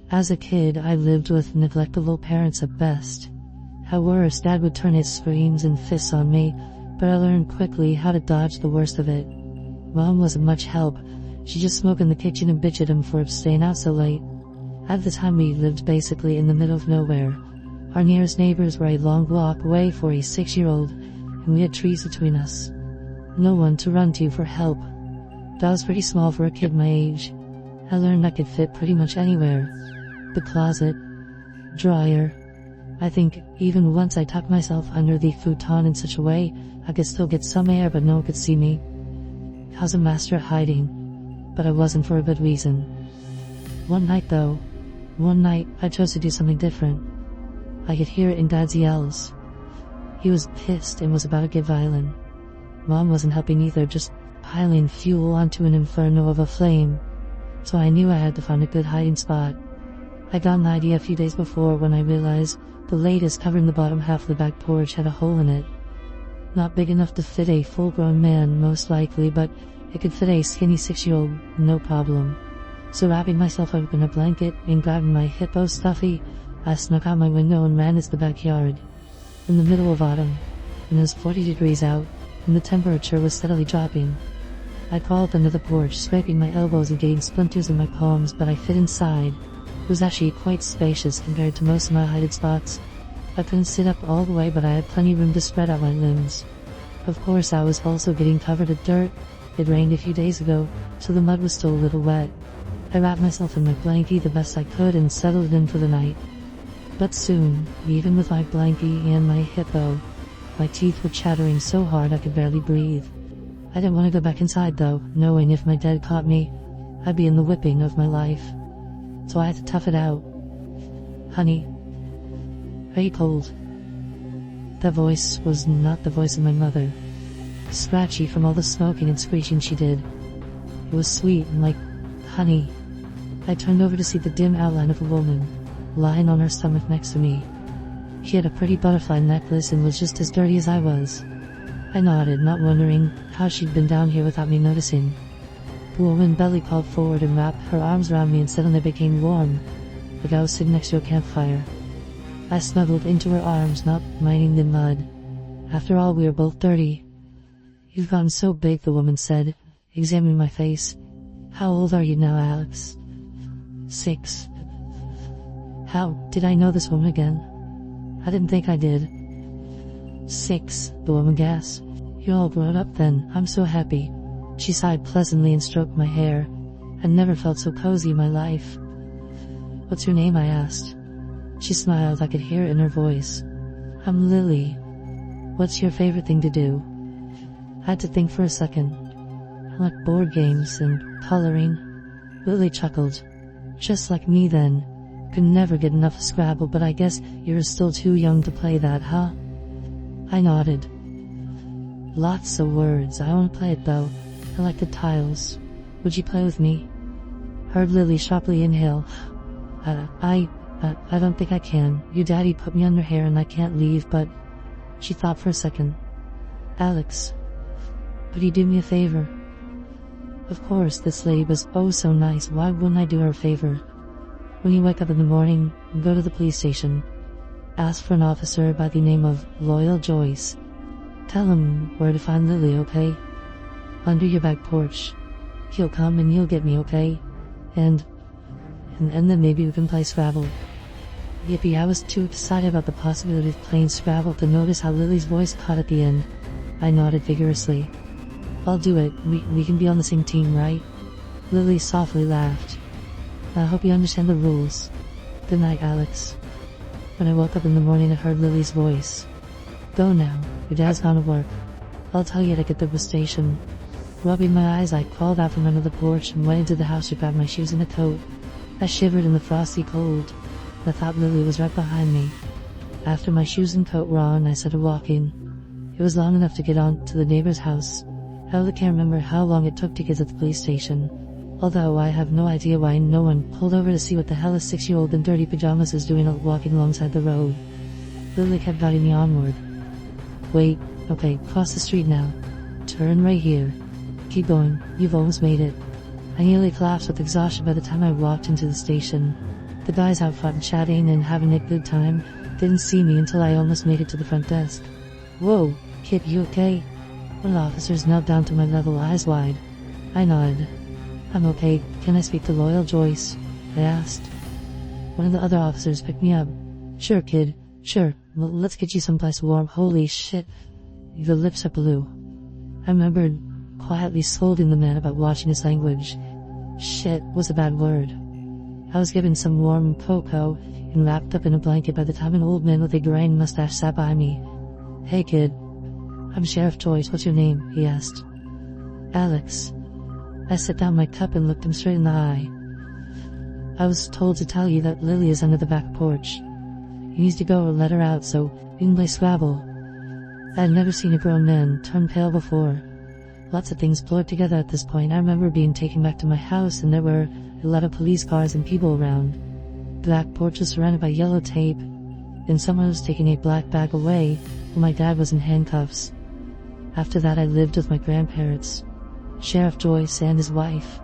As a kid, I lived with neglectful parents at best. At worst, Dad would turn his screams and fists on me, but I learned quickly how to dodge the worst of it. Mom wasn't much help. She just smoked in the kitchen and bitched at him for staying out so late. At the time, we lived basically in the middle of nowhere. Our nearest neighbors were a long walk away for a 6-year-old, and we had trees between us. No one to run to for help. But I was pretty small for a kid my age. I learned I could fit pretty much anywhere. The closet, dryer. I think even once I tucked myself under the futon in such a way I could still get some air but no one could see me. I was a master at hiding, but I wasn't for a good reason. One night I chose to do something different. I could hear it in Dad's yells. He was pissed and was about to get violent. Mom wasn't helping either, just piling fuel onto an inferno of a flame. So I knew I had to find a good hiding spot. I got an idea a few days before when I realized the lattice covering the bottom half of the back porch had a hole in it. Not big enough to fit a full-grown man, most likely, but it could fit a skinny 6-year-old, no problem. So wrapping myself up in a blanket and grabbing my hippo stuffy, I snuck out my window and ran into the backyard. In the middle of autumn, when it was 40 degrees out, and the temperature was steadily dropping. I crawled under the porch, scraping my elbows and getting splinters in my palms, but I fit inside. It was actually quite spacious compared to most of my hiding spots. I couldn't sit up all the way, but I had plenty of room to spread out my limbs. Of course, I was also getting covered in dirt. It rained a few days ago, so the mud was still a little wet. I wrapped myself in my blankie the best I could and settled in for the night. But soon, even with my blankie and my hippo, my teeth were chattering so hard I could barely breathe. I didn't want to go back inside though, knowing if my dad caught me, I'd be in the whipping of my life. So I had to tough it out. Honey, are you cold? That voice was not the voice of my mother. Scratchy from all the smoking and screeching she did. It was sweet and like honey. I turned over to see the dim outline of a woman, lying on her stomach next to me. She had a pretty butterfly necklace and was just as dirty as I was. I nodded, not wondering how she'd been down here without me noticing. The woman belly crawled forward and wrapped her arms around me and suddenly became warm, like I was sitting next to a campfire. I snuggled into her arms, not minding the mud. After all, we were both dirty. You've gotten so big, the woman said, examining my face. How old are you now, Alex? 6. How did I know this woman again? I didn't think I did. 6, the woman gasped. You're all grown up then, I'm so happy. She sighed pleasantly and stroked my hair. I'd never felt so cozy in my life. What's your name? I asked. She smiled, I could hear it in her voice. I'm Lily. What's your favorite thing to do? I had to think for a second. I like board games and coloring. Lily chuckled. Just like me then. Could never get enough of Scrabble, but I guess you're still too young to play that, huh? I nodded. Lots of words. I won't play it though. I like the tiles. Would you play with me? Heard Lily sharply inhale. I don't think I can. Your daddy put me under here and I can't leave, but... She thought for a second. Alex, would you do me a favor? Of course, this lady was oh so nice. Why wouldn't I do her a favor? When you wake up in the morning, go to the police station. Ask for an officer by the name of Loyal Joyce. Tell him where to find Lily, okay? Under your back porch. He'll come and you'll get me, okay? And then maybe we can play Scrabble. Yippee, I was too excited about the possibility of playing Scrabble to notice how Lily's voice caught at the end. I nodded vigorously. I'll do it. We can be on the same team, right? Lily softly laughed. I hope you understand the rules. Good night, Alex. When I woke up in the morning, I heard Lily's voice. Go now. Your dad's gone to work. I'll tell you to get to the station. Rubbing my eyes, I crawled out from under the porch and went into the house to grab my shoes and a coat. I shivered in the frosty cold. I thought Lily was right behind me. After my shoes and coat were on, I started walking. It was long enough to get on to the neighbor's house. I really can't remember how long it took to get to the police station. Although I have no idea why no one pulled over to see what the hell a 6-year-old in dirty pajamas is doing walking alongside the road. Lily kept guiding me onward. Wait, okay, cross the street now. Turn right here. Keep going, you've almost made it. I nearly collapsed with exhaustion by the time I walked into the station. The guys out front chatting and having a good time didn't see me until I almost made it to the front desk. "Whoa, kid, you okay?" One of the officers knelt down to my level, eyes wide. I nodded. "I'm okay. Can I speak to Loyal Joyce?" I asked. One of the other officers picked me up. "Sure, kid. Sure. Let's get you someplace warm." Holy shit. The lips are blue. I remembered quietly scolding the man about watching his language. Shit was a bad word. I was given some warm cocoa and wrapped up in a blanket by the time an old man with a graying mustache sat by me. "Hey kid, I'm Sheriff Joyce. What's your name?" he asked. "Alex." I set down my cup and looked him straight in the eye. "I was told to tell you that Lily is under the back porch. You need to go or let her out so we can play Scrabble." I had never seen a grown man turn pale before. Lots of things blurred together at this point. I remember being taken back to my house and there were a lot of police cars and people around. The back porch was surrounded by yellow tape, and someone was taking a black bag away while my dad was in handcuffs. After that I lived with my grandparents, Sheriff Joyce and his wife.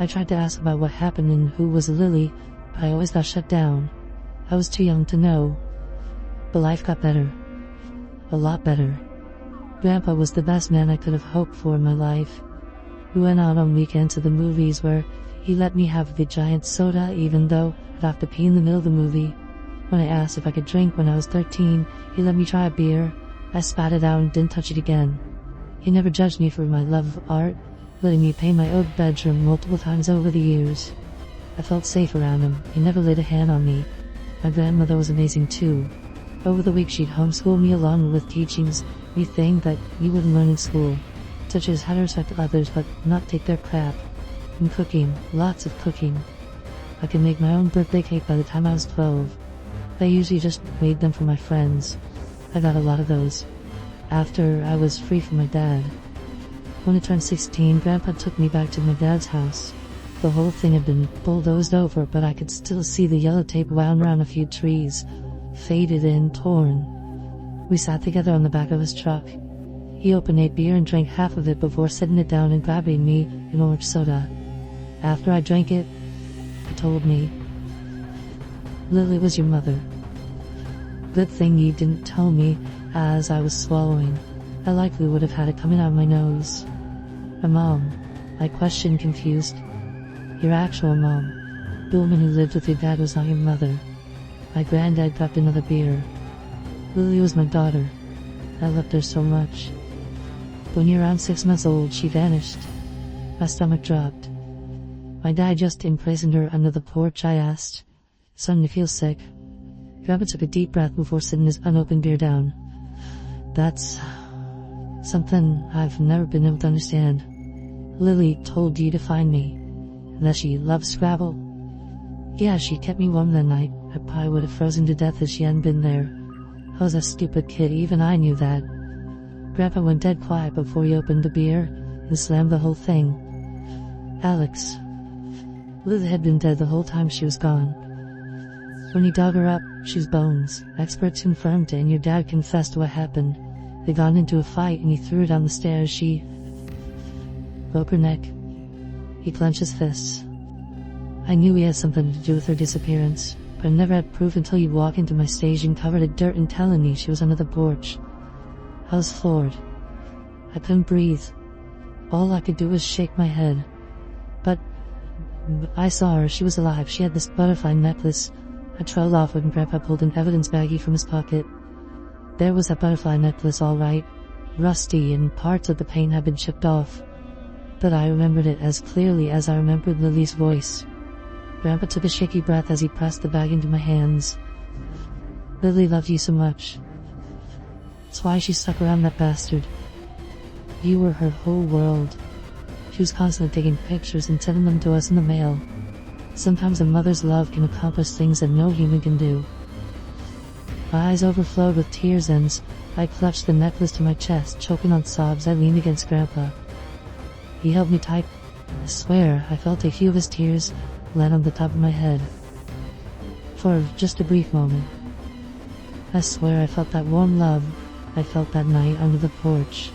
I tried to ask about what happened and who was Lily, but I always got shut down. I was too young to know. But life got better. A lot better. Grandpa was the best man I could have hoped for in my life. We went out on weekends to the movies where he let me have the giant soda even though I'd have to pee in the middle of the movie. When I asked if I could drink when I was 13, he let me try a beer. I spat it out and didn't touch it again. He never judged me for my love of art, letting me paint my own bedroom multiple times over the years. I felt safe around him. He never laid a hand on me. My grandmother was amazing too. Over the week she'd homeschool me along with teachings, things that you wouldn't learn in school, such as how to respect others but not take their crap. And cooking, lots of cooking. I could make my own birthday cake by the time I was 12. I usually just made them for my friends. I got a lot of those. After I was free from my dad. When I turned 16, Grandpa took me back to my dad's house. The whole thing had been bulldozed over, but I could still see the yellow tape wound around a few trees, faded and torn. We sat together on the back of his truck. He opened a beer and drank half of it before setting it down and grabbing me an orange soda. After I drank it, he told me, "Lily was your mother." Good thing you didn't tell me as I was swallowing. I likely would have had it coming out of my nose. "My mom?" I questioned, confused. "Your actual mom. The woman who lived with your dad was not your mother." My granddad grabbed another beer. "Lily was my daughter. I loved her so much. When you were around 6 months old, she vanished." My stomach dropped. "My dad just imprisoned her under the porch?" I asked, starting to feel sick. Grandpa took a deep breath before sitting his unopened beer down. "That's something I've never been able to understand. Lily told you to find me, and that she loved Scrabble?" "Yeah, she kept me warm that night. I probably would have frozen to death if she hadn't been there. I was a stupid kid, even I knew that." Grandpa went dead quiet before he opened the beer and slammed the whole thing. "Alex, Lily had been dead the whole time she was gone. When he dug her up, she was bones. Experts confirmed it, and your dad confessed what happened. They got into a fight and he threw her down the stairs. She broke her neck." He clenched his fists. "I knew he had something to do with her disappearance, but I never had proof until you walked into my station covered in dirt and telling me she was under the porch." I was floored. I couldn't breathe. All I could do was shake my head. But I saw her. She was alive. She had this butterfly necklace. I trailed off when Grandpa pulled an evidence baggie from his pocket. There was that butterfly necklace, all right. Rusty, and parts of the paint had been chipped off. But I remembered it as clearly as I remembered Lily's voice. Grandpa took a shaky breath as he pressed the bag into my hands. "Lily loved you so much. That's why she stuck around that bastard. You were her whole world. She was constantly taking pictures and sending them to us in the mail. Sometimes a mother's love can accomplish things that no human can do." My eyes overflowed with tears and I clutched the necklace to my chest, choking on sobs. I leaned against Grandpa. He held me tight. I swear I felt a few of his tears land on the top of my head. For just a brief moment, I swear I felt that warm love I felt that night under the porch.